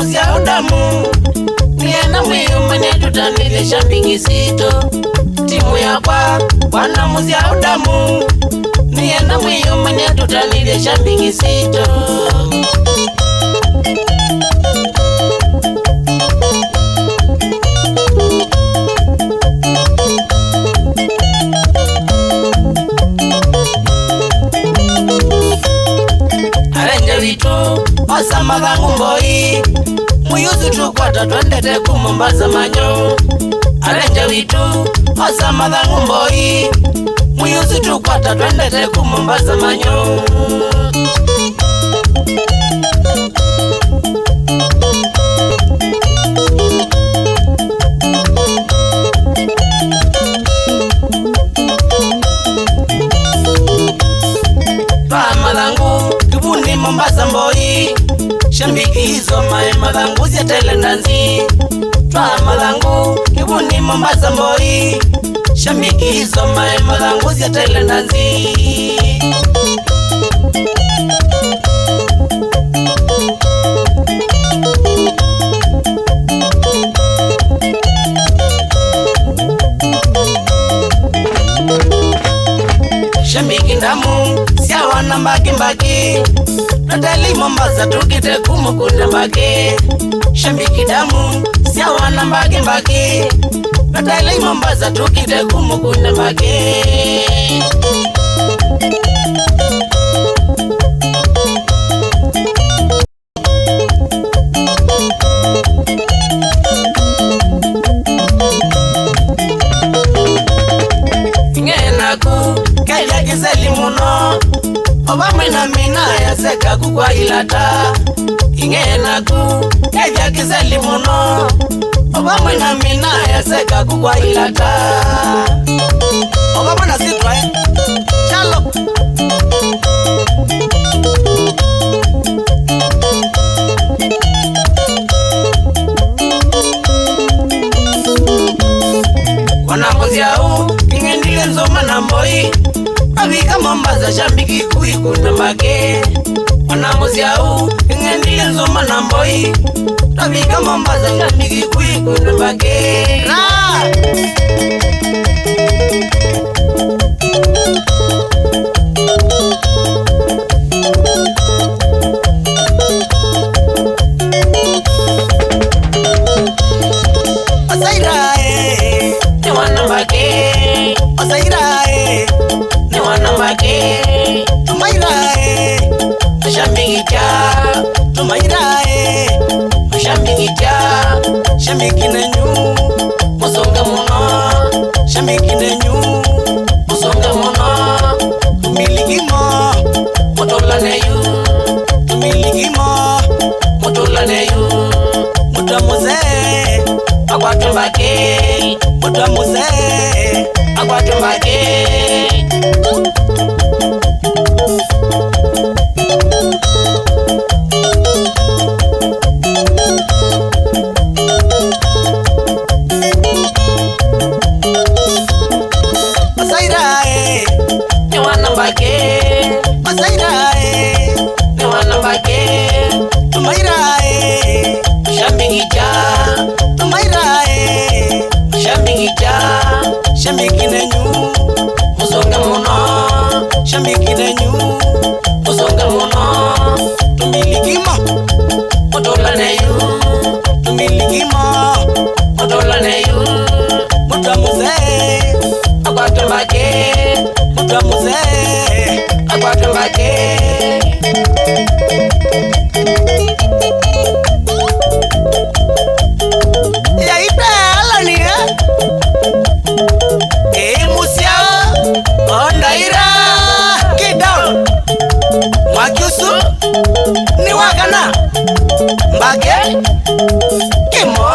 muzia udamu nienda mwiyumane tutanile shambiki sito timu yakwa wana muzia udamu nienda mwiyumane tutanile shambiki sito Osama vangu mboi muyuzu tukwata twendete kumombaza manyo arenja witu osama vangu mboi muyuzu tukwata twendete kumombaza manyo Malangu kibuni Mombasa mboi shambiki hizo mae malangu ziatele nanzi twa malangu kibuni Mombasa mboi shambiki hizo mae malangu ziatele nanzi shambiki ndamu siawa na mbaki Natali Mombasa tukite kumukunda mbaki shambiki damu siawa na mbaki Natali Mombasa tukite kumukunda mbaki Ingenaku kaya kiseli muno Obama na mina ya seka kukwa ilata Ingenaku kaya kiseli muno Obama na mina ya seka kukwa ilata Obama na sitwa Chalo Wanambozi yao Ingendile nzoma na mboi Abika Mombasa shambiki kuikunda mbake Wanambozi yao Ingendile nzoma na mboi Abika Mombasa shambiki kuikunda mbake Shambiki nenyu musonga muno Shambiki nenyu musonga muno Tumiligimo motola neyu Tumiligimo motola neyu Mutamuze akwatumbake Mutamuze akwatumbake Shambiki nenyu musonga muno Shambiki nenyu musonga muno Tumiligimo motola neyu Tumiligimo motola neyu Mutamuze akwatumbake Mutamuze akwatumbake Ni wakana mbake kimo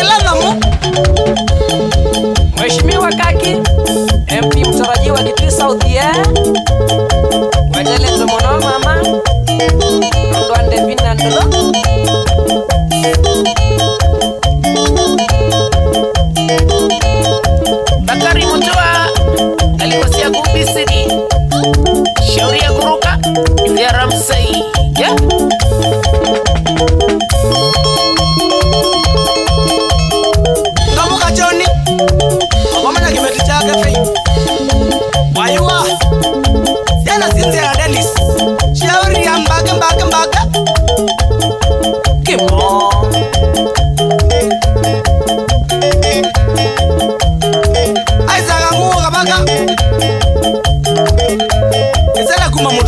ila namu Mheshimiwa Kaki MP mtarajiwa Kitui South Wajale tumono mama Ndwande vina ndolo Bakari Mutua alikosia kubisiri Shauri ya kuruka Ramsey, yeah.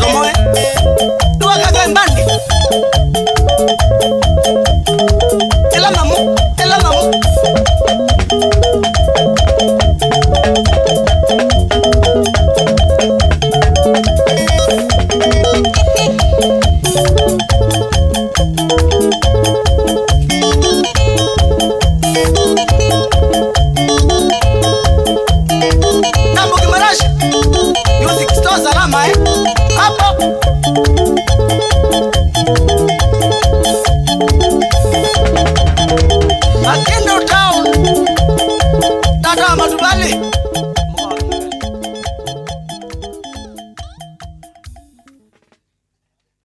komoe dua kaka mbandi ela mamu Nambo Kimarashi Music Store salama hapo Makendo Town Tata Matubali